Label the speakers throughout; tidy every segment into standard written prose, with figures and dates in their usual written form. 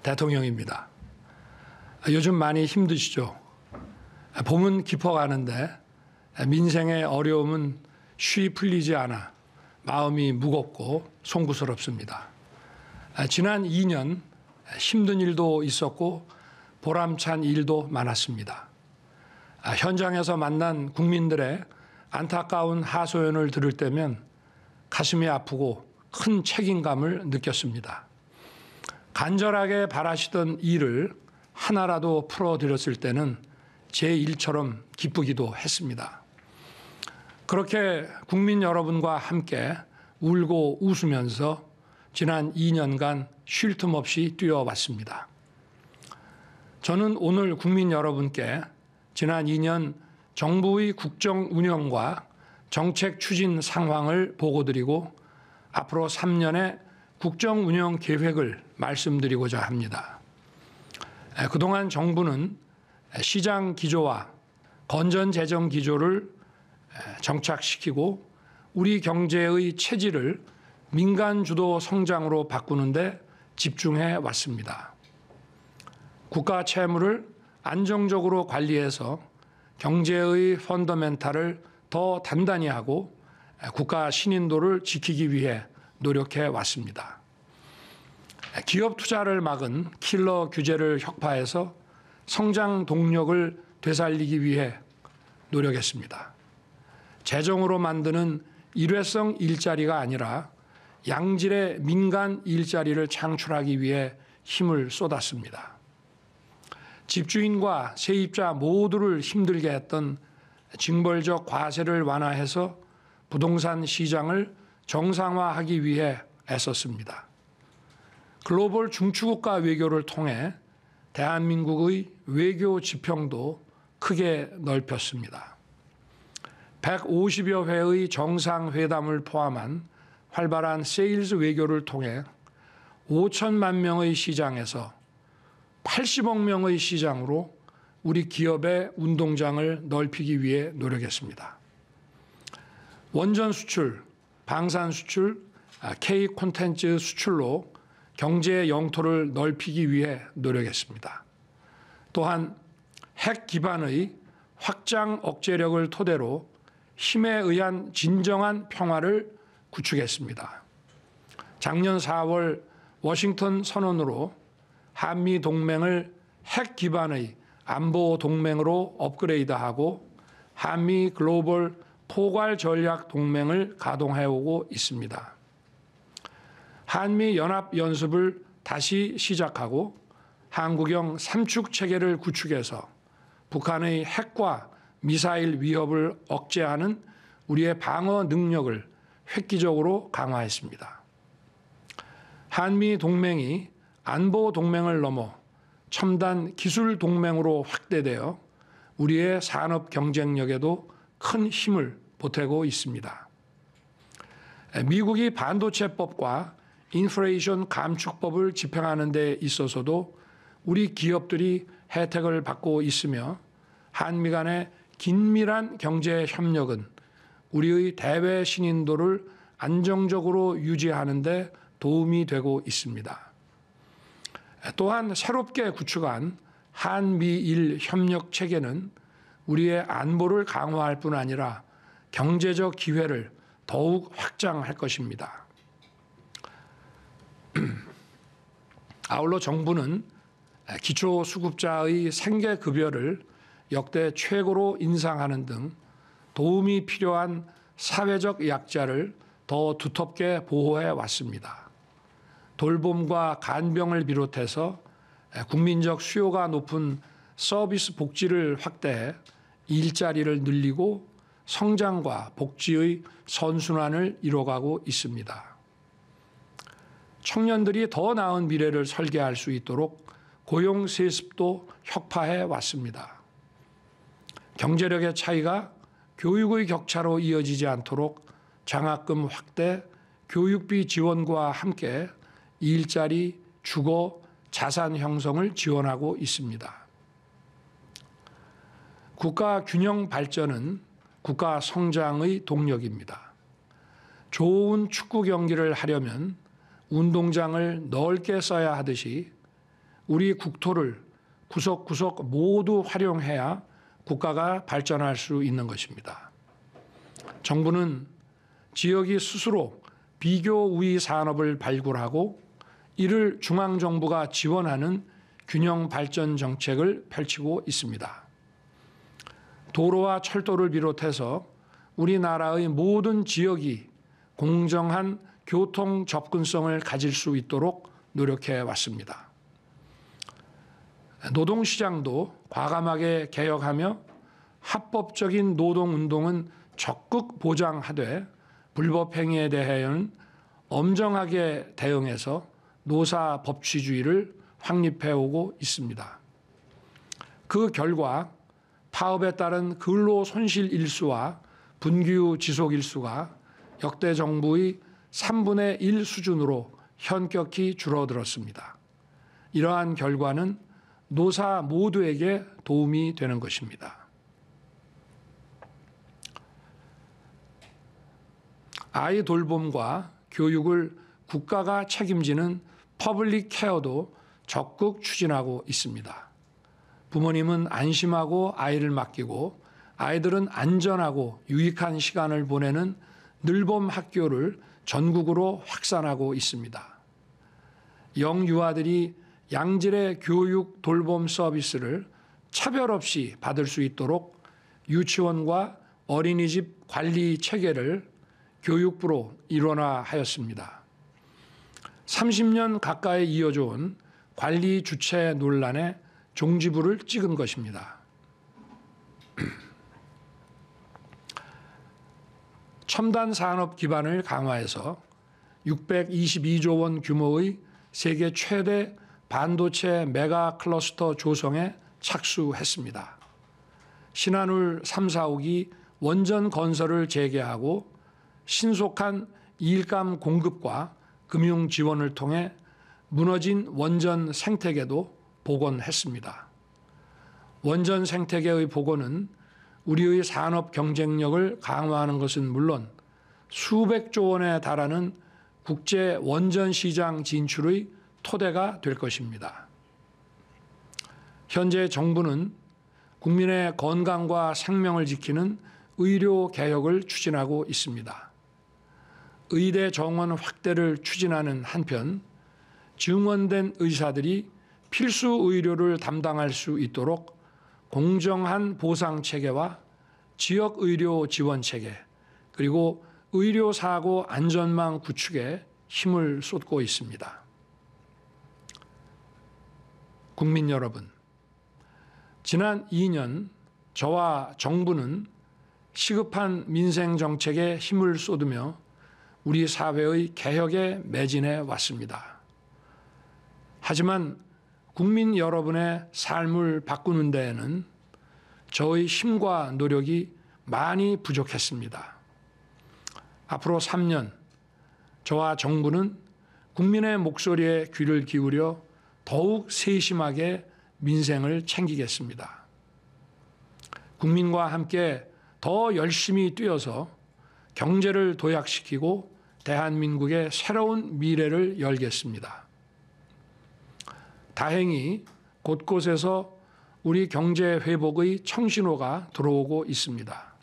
Speaker 1: 대통령입니다. 요즘 많이 힘드시죠? 봄은 깊어가는데 민생의 어려움은 쉬 풀리지 않아 마음이 무겁고 송구스럽습니다. 지난 2년 힘든 일도 있었고 보람찬 일도 많았습니다. 현장에서 만난 국민들의 안타까운 하소연을 들을 때면 가슴이 아프고 큰 책임감을 느꼈습니다. 간절하게 바라시던 일을 하나라도 풀어드렸을 때는 제 일처럼 기쁘기도 했습니다. 그렇게 국민 여러분과 함께 울고 웃으면서 지난 2년간 쉴 틈 없이 뛰어왔습니다. 저는 오늘 국민 여러분께 지난 2년 정부의 국정 운영과 정책 추진 상황을 보고드리고 앞으로 3년의 국정 운영 계획을 말씀드리고자 합니다. 그동안 정부는 시장 기조와 건전 재정 기조를 정착시키고 우리 경제의 체질을 민간 주도 성장으로 바꾸는 데 집중해 왔습니다. 국가 채무를 안정적으로 관리해서 경제의 펀더멘탈을 더 단단히 하고 국가 신인도를 지키기 위해 노력해 왔습니다. 기업 투자를 막은 킬러 규제를 혁파해서 성장 동력을 되살리기 위해 노력했습니다. 재정으로 만드는 일회성 일자리가 아니라 양질의 민간 일자리를 창출하기 위해 힘을 쏟았습니다. 집주인과 세입자 모두를 힘들게 했던 징벌적 과세를 완화해서 부동산 시장을 정상화하기 위해 애썼습니다. 글로벌 중추국가 외교를 통해 대한민국의 외교 지평도 크게 넓혔습니다. 150여 회의 정상회담을 포함한 활발한 세일즈 외교를 통해 5천만 명의 시장에서 80억 명의 시장으로 우리 기업의 운동장을 넓히기 위해 노력했습니다. 원전 수출, 방산 수출, K 콘텐츠 수출로 경제의 영토를 넓히기 위해 노력했습니다. 또한 핵 기반의 확장 억제력을 토대로 힘에 의한 진정한 평화를 구축했습니다. 작년 4월 워싱턴 선언으로 한미 동맹을 핵 기반의 안보 동맹으로 업그레이드하고 한미 글로벌 포괄 전략 동맹을 가동해오고 있습니다. 한미 연합 연습을 다시 시작하고 한국형 삼축 체계를 구축해서 북한의 핵과 미사일 위협을 억제하는 우리의 방어 능력을 획기적으로 강화했습니다. 한미 동맹이 안보 동맹을 넘어 첨단 기술 동맹으로 확대되어 우리의 산업 경쟁력에도 큰 힘을 보태고 있습니다. 미국이 반도체법과 인플레이션 감축법을 집행하는 데 있어서도 우리 기업들이 혜택을 받고 있으며 한미 간의 긴밀한 경제 협력은 우리의 대외 신인도를 안정적으로 유지하는 데 도움이 되고 있습니다. 또한 새롭게 구축한 한미일 협력 체계는 우리의 안보를 강화할 뿐 아니라 경제적 기회를 더욱 확장할 것입니다. 아울러 정부는 기초수급자의 생계급여를 역대 최고로 인상하는 등 도움이 필요한 사회적 약자를 더 두텁게 보호해 왔습니다. 돌봄과 간병을 비롯해서 국민적 수요가 높은 서비스 복지를 확대해 일자리를 늘리고 성장과 복지의 선순환을 이뤄가고 있습니다. 청년들이 더 나은 미래를 설계할 수 있도록 고용 세습도 혁파해 왔습니다. 경제력의 차이가 교육의 격차로 이어지지 않도록 장학금 확대, 교육비 지원과 함께 일자리, 주거, 자산 형성을 지원하고 있습니다. 국가 균형 발전은 국가 성장의 동력입니다. 좋은 축구 경기를 하려면 운동장을 넓게 써야 하듯이 우리 국토를 구석구석 모두 활용해야 국가가 발전할 수 있는 것입니다. 정부는 지역이 스스로 비교 우위 산업을 발굴하고 이를 중앙정부가 지원하는 균형 발전 정책을 펼치고 있습니다. 도로와 철도를 비롯해서 우리나라의 모든 지역이 공정한 교통 접근성을 가질 수 있도록 노력해 왔습니다. 노동시장도 과감하게 개혁하며 합법적인 노동운동은 적극 보장하되 불법행위에 대해서는 엄정하게 대응해서 노사 법치주의를 확립해오고 있습니다. 그 결과 파업에 따른 근로 손실 일수와 분규 지속 일수가 역대 정부의 3분의 1 수준으로 현격히 줄어들었습니다. 이러한 결과는 노사 모두에게 도움이 되는 것입니다. 아이 돌봄과 교육을 국가가 책임지는 퍼블릭 케어도 적극 추진하고 있습니다. 부모님은 안심하고 아이를 맡기고 아이들은 안전하고 유익한 시간을 보내는 늘봄 학교를 전국으로 확산하고 있습니다. 영유아들이 양질의 교육 돌봄 서비스를 차별 없이 받을 수 있도록 유치원과 어린이집 관리 체계를 교육부로 일원화하였습니다. 30년 가까이 이어져 온 관리 주체 논란에 종지부를 찍은 것입니다. 첨단 산업 기반을 강화해서 622조 원 규모의 세계 최대 반도체 메가 클러스터 조성에 착수했습니다. 신한울 3, 4호기 원전 건설을 재개하고 신속한 일감 공급과 금융 지원을 통해 무너진 원전 생태계도 복원했습니다. 원전 생태계의 복원은 우리의 산업 경쟁력을 강화하는 것은 물론 수백조 원에 달하는 국제 원전 시장 진출의 토대가 될 것입니다. 현재 정부는 국민의 건강과 생명을 지키는 의료 개혁을 추진하고 있습니다. 의대 정원 확대를 추진하는 한편 증원된 의사들이 필수 의료를 담당할 수 있도록 공정한 보상 체계와 지역 의료 지원 체계 그리고 의료 사고 안전망 구축에 힘을 쏟고 있습니다. 국민 여러분, 지난 2년 저와 정부는 시급한 민생 정책에 힘을 쏟으며 우리 사회의 개혁에 매진해 왔습니다. 하지만 국민 여러분의 삶을 바꾸는 데에는 저의 힘과 노력이 많이 부족했습니다. 앞으로 3년 저와 정부는 국민의 목소리에 귀를 기울여 더욱 세심하게 민생을 챙기겠습니다. 국민과 함께 더 열심히 뛰어서 경제를 도약시키고 대한민국의 새로운 미래를 열겠습니다. 다행히 곳곳에서 우리 경제 회복의 청신호가 들어오고 있습니다.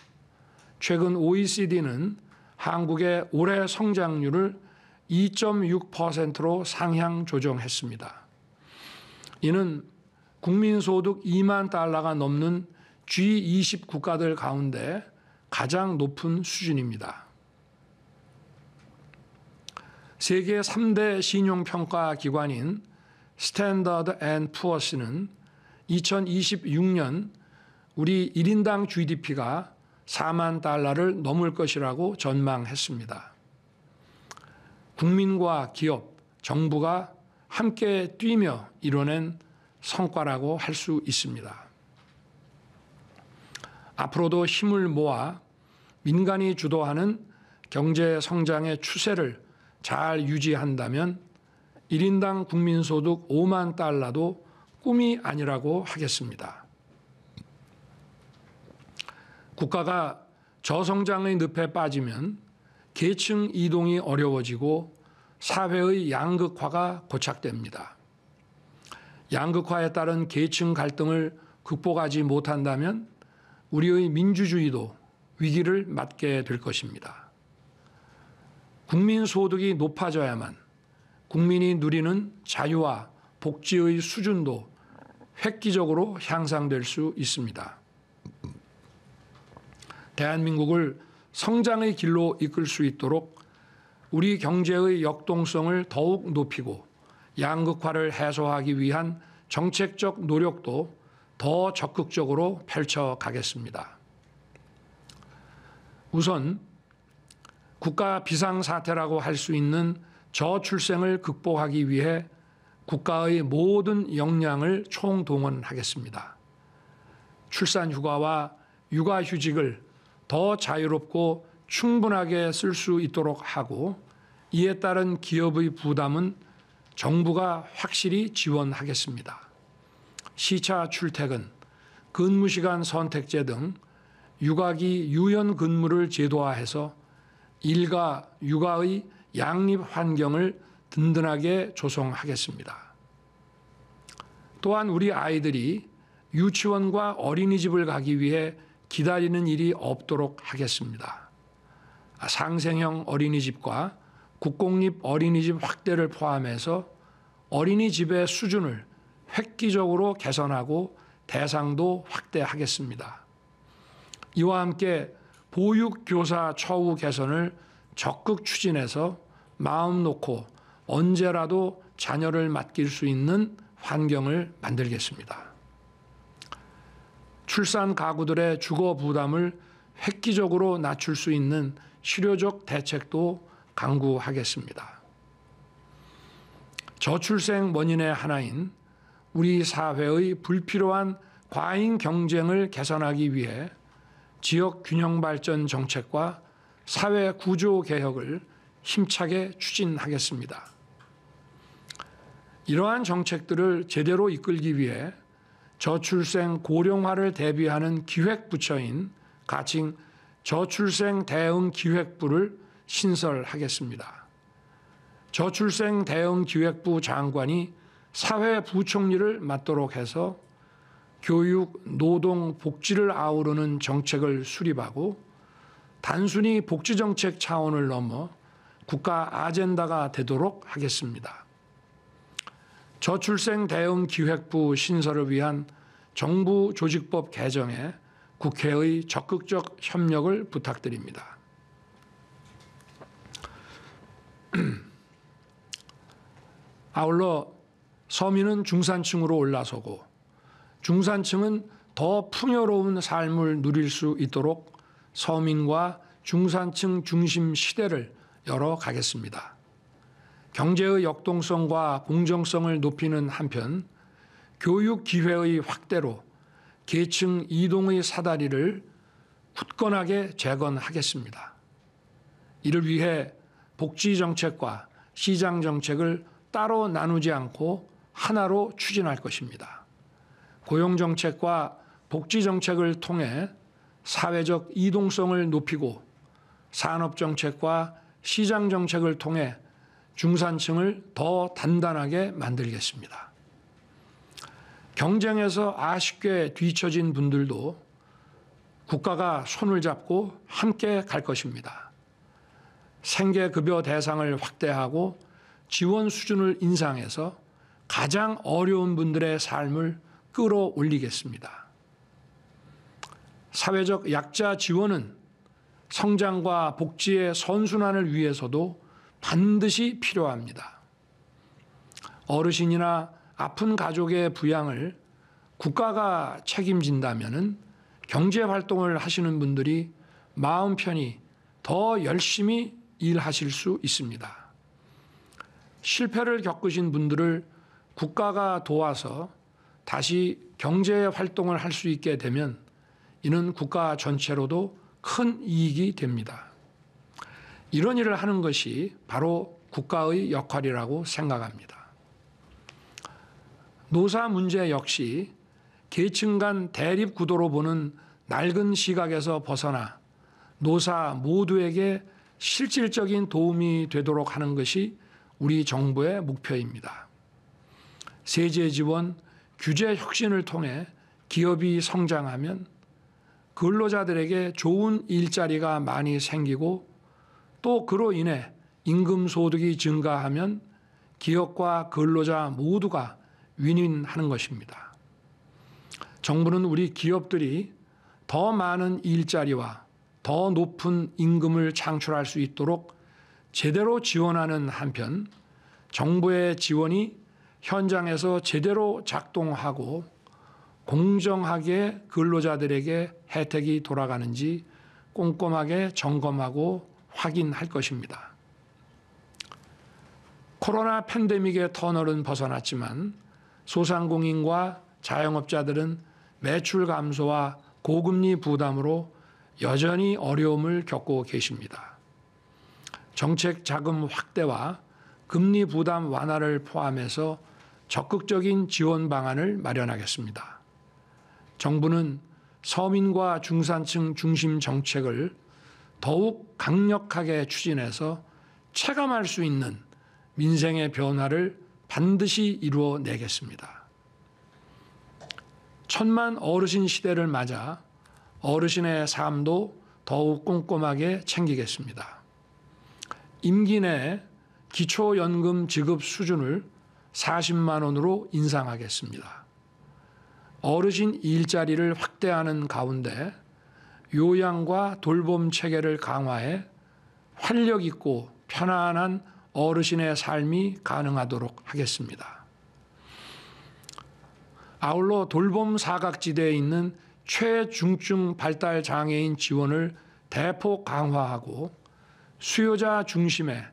Speaker 1: 최근 OECD는 한국의 올해 성장률을 2.6%로 상향 조정했습니다. 이는 국민소득 2만 달러가 넘는 G20 국가들 가운데 가장 높은 수준입니다. 세계 3대 신용평가 기관인 스탠더드 앤 푸어스는 2026년 우리 1인당 GDP가 4만 달러를 넘을 것이라고 전망했습니다. 국민과 기업, 정부가 함께 뛰며 이뤄낸 성과라고 할 수 있습니다. 앞으로도 힘을 모아 민간이 주도하는 경제 성장의 추세를 잘 유지한다면 1인당 국민소득 5만 달러도 꿈이 아니라고 하겠습니다. 국가가 저성장의 늪에 빠지면 계층 이동이 어려워지고 사회의 양극화가 고착됩니다. 양극화에 따른 계층 갈등을 극복하지 못한다면 우리의 민주주의도 위기를 맞게 될 것입니다. 국민 소득이 높아져야만 국민이 누리는 자유와 복지의 수준도 획기적으로 향상될 수 있습니다. 대한민국을 성장의 길로 이끌 수 있도록 우리 경제의 역동성을 더욱 높이고 양극화를 해소하기 위한 정책적 노력도 더 적극적으로 펼쳐가겠습니다. 우선 국가 비상사태라고 할 수 있는 저출생을 극복하기 위해 국가의 모든 역량을 총동원하겠습니다. 출산휴가와 육아휴직을 더 자유롭고 충분하게 쓸 수 있도록 하고 이에 따른 기업의 부담은 정부가 확실히 지원하겠습니다. 시차 출퇴근, 근무시간 선택제 등 육아기 유연 근무를 제도화해서 일과 육아의 양립 환경을 든든하게 조성하겠습니다. 또한 우리 아이들이 유치원과 어린이집을 가기 위해 기다리는 일이 없도록 하겠습니다. 상생형 어린이집과 국공립 어린이집 확대를 포함해서 어린이집의 수준을 획기적으로 개선하고 대상도 확대하겠습니다. 이와 함께 보육교사 처우 개선을 적극 추진해서 마음 놓고 언제라도 자녀를 맡길 수 있는 환경을 만들겠습니다. 출산 가구들의 주거 부담을 획기적으로 낮출 수 있는 실효적 대책도 강구하겠습니다. 저출생 원인의 하나인 우리 사회의 불필요한 과잉 경쟁을 개선하기 위해 지역 균형 발전 정책과 사회 구조 개혁을 힘차게 추진하겠습니다. 이러한 정책들을 제대로 이끌기 위해 저출생 고령화를 대비하는 기획부처인 가칭 저출생 대응 기획부를 신설하겠습니다. 저출생 대응 기획부 장관이 사회부총리를 맡도록 해서 교육, 노동, 복지를 아우르는 정책을 수립하고 단순히 복지정책 차원을 넘어 국가 아젠다가 되도록 하겠습니다. 저출생 대응 기획부 신설을 위한 정부 조직법 개정에 국회의 적극적 협력을 부탁드립니다. 아울러 서민은 중산층으로 올라서고 중산층은 더 풍요로운 삶을 누릴 수 있도록 서민과 중산층 중심 시대를 열어가겠습니다. 경제의 역동성과 공정성을 높이는 한편 교육 기회의 확대로 계층 이동의 사다리를 굳건하게 재건하겠습니다. 이를 위해 복지정책과 시장정책을 따로 나누지 않고 하나로 추진할 것입니다. 고용정책과 복지정책을 통해 사회적 이동성을 높이고 산업정책과 시장정책을 통해 중산층을 더 단단하게 만들겠습니다. 경쟁에서 아쉽게 뒤처진 분들도 국가가 손을 잡고 함께 갈 것입니다. 생계급여 대상을 확대하고 지원 수준을 인상해서 가장 어려운 분들의 삶을 끌어올리겠습니다. 사회적 약자 지원은 성장과 복지의 선순환을 위해서도 반드시 필요합니다. 어르신이나 아픈 가족의 부양을 국가가 책임진다면 경제활동을 하시는 분들이 마음 편히 더 열심히 일하실 수 있습니다. 실패를 겪으신 분들을 국가가 도와서 다시 경제활동을 할 수 있게 되면 이는 국가 전체로도 큰 이익이 됩니다. 이런 일을 하는 것이 바로 국가의 역할이라고 생각합니다. 노사 문제 역시 계층 간 대립 구도로 보는 낡은 시각에서 벗어나 노사 모두에게 실질적인 도움이 되도록 하는 것이 우리 정부의 목표입니다. 세제 지원, 규제 혁신을 통해 기업이 성장하면 근로자들에게 좋은 일자리가 많이 생기고 또 그로 인해 임금 소득이 증가하면 기업과 근로자 모두가 윈윈하는 것입니다. 정부는 우리 기업들이 더 많은 일자리와 더 높은 임금을 창출할 수 있도록 제대로 지원하는 한편 정부의 지원이 현장에서 제대로 작동하고 공정하게 근로자들에게 혜택이 돌아가는지 꼼꼼하게 점검하고 확인할 것입니다. 코로나 팬데믹의 터널은 벗어났지만 소상공인과 자영업자들은 매출 감소와 고금리 부담으로 여전히 어려움을 겪고 계십니다. 정책 자금 확대와 금리 부담 완화를 포함해서 적극적인 지원 방안을 마련하겠습니다. 정부는 서민과 중산층 중심 정책을 더욱 강력하게 추진해서 체감할 수 있는 민생의 변화를 반드시 이루어내겠습니다. 천만 어르신 시대를 맞아 어르신의 삶도 더욱 꼼꼼하게 챙기겠습니다. 임기 내 기초연금 지급 수준을 40만 원으로 인상하겠습니다. 어르신 일자리를 확대하는 가운데 요양과 돌봄 체계를 강화해 활력 있고 편안한 어르신의 삶이 가능하도록 하겠습니다. 아울러 돌봄 사각지대에 있는 최중증 발달 장애인 지원을 대폭 강화하고 수요자 중심의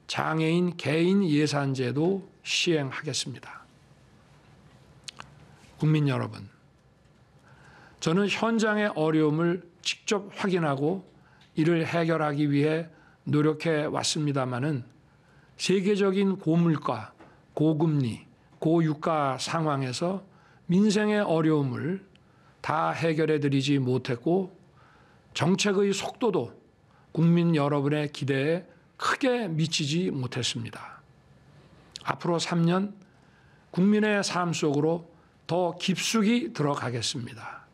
Speaker 1: 장애인 개인 예산제도 시행하겠습니다. 국민 여러분, 저는 현장의 어려움을 직접 확인하고 이를 해결하기 위해 노력해 왔습니다마는 세계적인 고물가, 고금리, 고유가 상황에서 민생의 어려움을 다 해결해 드리지 못했고 정책의 속도도 국민 여러분의 기대에 크게 미치지 못했습니다. 앞으로 3년 국민의 삶 속으로 더 깊숙이 들어가겠습니다.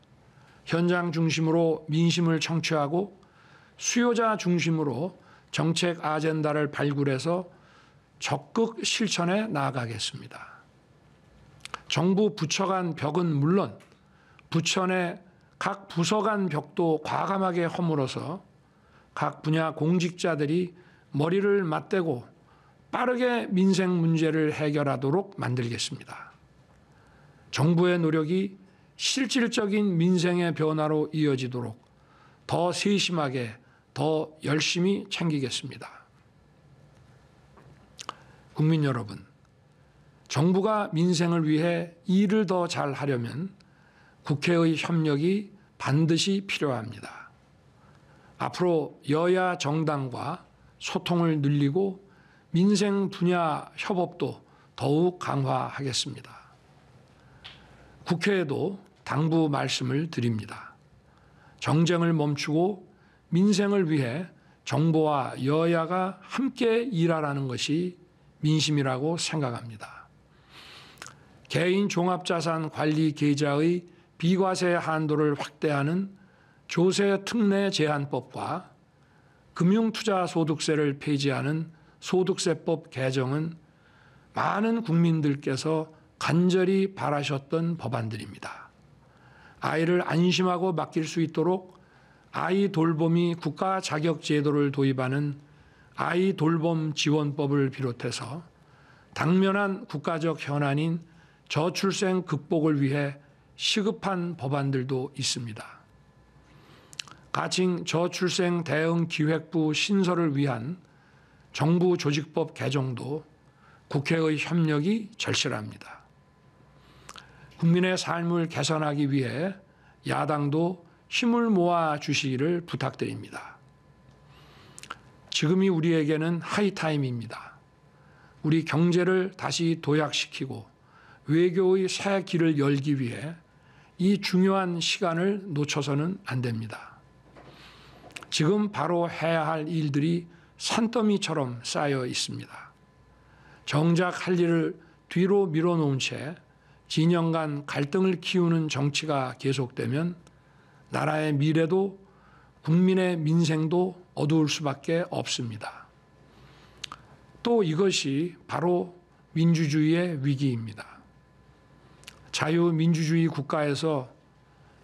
Speaker 1: 현장 중심으로 민심을 청취하고 수요자 중심으로 정책 아젠다를 발굴해서 적극 실천해 나아가겠습니다. 정부 부처 간 벽은 물론 부처 내 각 부서 간 벽도 과감하게 허물어서 각 분야 공직자들이 머리를 맞대고 빠르게 민생 문제를 해결하도록 만들겠습니다. 정부의 노력이 실질적인 민생의 변화로 이어지도록 더 세심하게, 더 열심히 챙기겠습니다. 국민 여러분, 정부가 민생을 위해 일을 더 잘하려면 국회의 협력이 반드시 필요합니다. 앞으로 여야 정당과 소통을 늘리고 민생 분야 협업도 더욱 강화하겠습니다. 국회에도 당부 말씀을 드립니다. 정쟁을 멈추고 민생을 위해 정부와 여야가 함께 일하라는 것이 민심이라고 생각합니다. 개인 종합자산 관리 계좌의 비과세 한도를 확대하는 조세 특례 제한법과 금융투자소득세를 폐지하는 소득세법 개정은 많은 국민들께서 간절히 바라셨던 법안들입니다. 아이를 안심하고 맡길 수 있도록 아이 돌봄이 국가 자격 제도를 도입하는 아이 돌봄 지원법을 비롯해서 당면한 국가적 현안인 저출생 극복을 위해 시급한 법안들도 있습니다. 가칭 저출생 대응 기획부 신설을 위한 정부 조직법 개정도 국회의 협력이 절실합니다. 국민의 삶을 개선하기 위해 야당도 힘을 모아 주시기를 부탁드립니다. 지금이 우리에게는 하이타임입니다. 우리 경제를 다시 도약시키고 외교의 새 길을 열기 위해 이 중요한 시간을 놓쳐서는 안 됩니다. 지금 바로 해야 할 일들이 산더미처럼 쌓여 있습니다. 정작 할 일을 뒤로 밀어놓은 채 진영 간 갈등을 키우는 정치가 계속되면 나라의 미래도 국민의 민생도 어두울 수밖에 없습니다. 또 이것이 바로 민주주의의 위기입니다. 자유민주주의 국가에서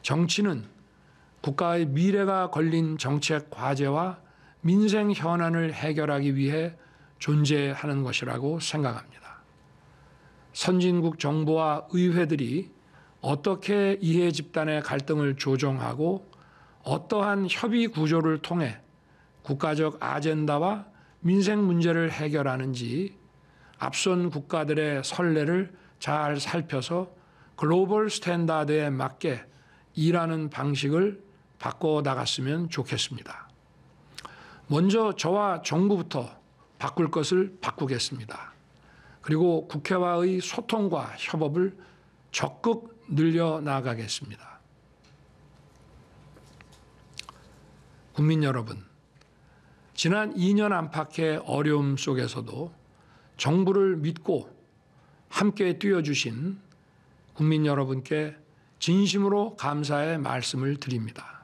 Speaker 1: 정치는 국가의 미래가 걸린 정책 과제와 민생 현안을 해결하기 위해 존재하는 것이라고 생각합니다. 선진국 정부와 의회들이 어떻게 이해 집단의 갈등을 조정하고 어떠한 협의 구조를 통해 국가적 아젠다와 민생 문제를 해결하는지 앞선 국가들의 선례를 잘 살펴서 글로벌 스탠다드에 맞게 일하는 방식을 바꿔 나갔으면 좋겠습니다. 먼저 저와 정부부터 바꿀 것을 바꾸겠습니다. 그리고 국회와의 소통과 협업을 적극 늘려나가겠습니다. 국민 여러분, 지난 2년 안팎의 어려움 속에서도 정부를 믿고 함께 뛰어주신 국민 여러분께 진심으로 감사의 말씀을 드립니다.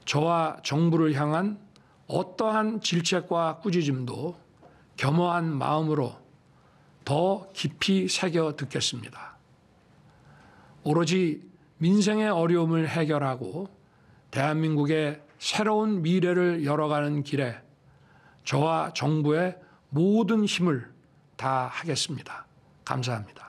Speaker 1: 저와 정부를 향한 어떠한 질책과 꾸짖음도 겸허한 마음으로 더 깊이 새겨 듣겠습니다. 오로지 민생의 어려움을 해결하고 대한민국의 새로운 미래를 열어가는 길에 저와 정부의 모든 힘을 다하겠습니다. 감사합니다.